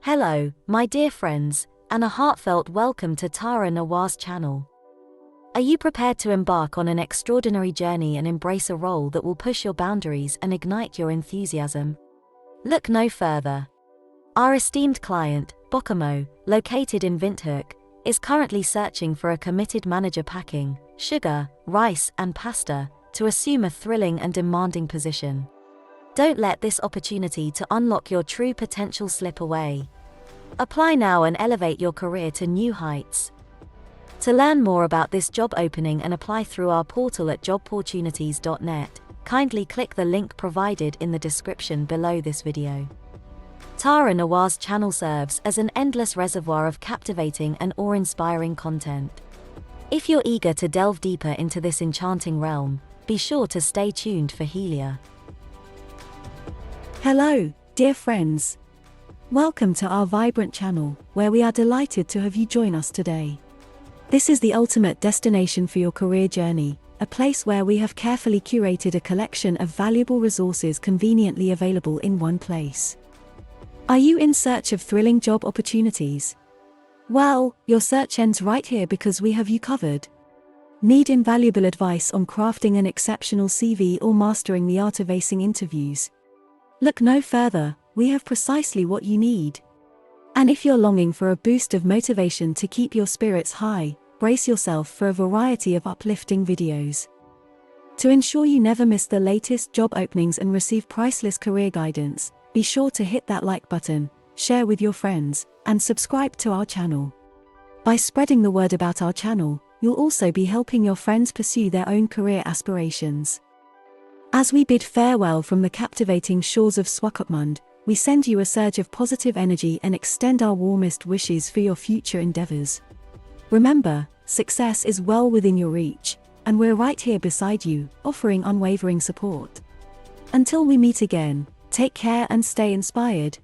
Hello, my dear friends, and a heartfelt welcome to Tara Nawaz's channel. Are you prepared to embark on an extraordinary journey and embrace a role that will push your boundaries and ignite your enthusiasm? Look no further. Our esteemed client, Bokomo, located in Windhoek, is currently searching for a committed manager packing sugar, rice, and pasta to assume a thrilling and demanding position. Don't let this opportunity to unlock your true potential slip away. Apply now and elevate your career to new heights. To learn more about this job opening and apply through our portal at jobportunities.net, kindly click the link provided in the description below this video. Tara Nawaz's channel serves as an endless reservoir of captivating and awe-inspiring content. If you're eager to delve deeper into this enchanting realm, be sure to stay tuned for Helia. Hello, dear friends. Welcome to our vibrant channel, where we are delighted to have you join us today. This is the ultimate destination for your career journey, a place where we have carefully curated a collection of valuable resources conveniently available in one place. Are you in search of thrilling job opportunities? Well, your search ends right here because we have you covered. Need invaluable advice on crafting an exceptional CV or mastering the art of acing interviews? Look no further, we have precisely what you need. And if you're longing for a boost of motivation to keep your spirits high, brace yourself for a variety of uplifting videos. To ensure you never miss the latest job openings and receive priceless career guidance, be sure to hit that like button, share with your friends, and subscribe to our channel. By spreading the word about our channel, you'll also be helping your friends pursue their own career aspirations. As we bid farewell from the captivating shores of Swakopmund, we send you a surge of positive energy and extend our warmest wishes for your future endeavors. Remember, success is well within your reach, and we're right here beside you, offering unwavering support. Until we meet again, take care and stay inspired.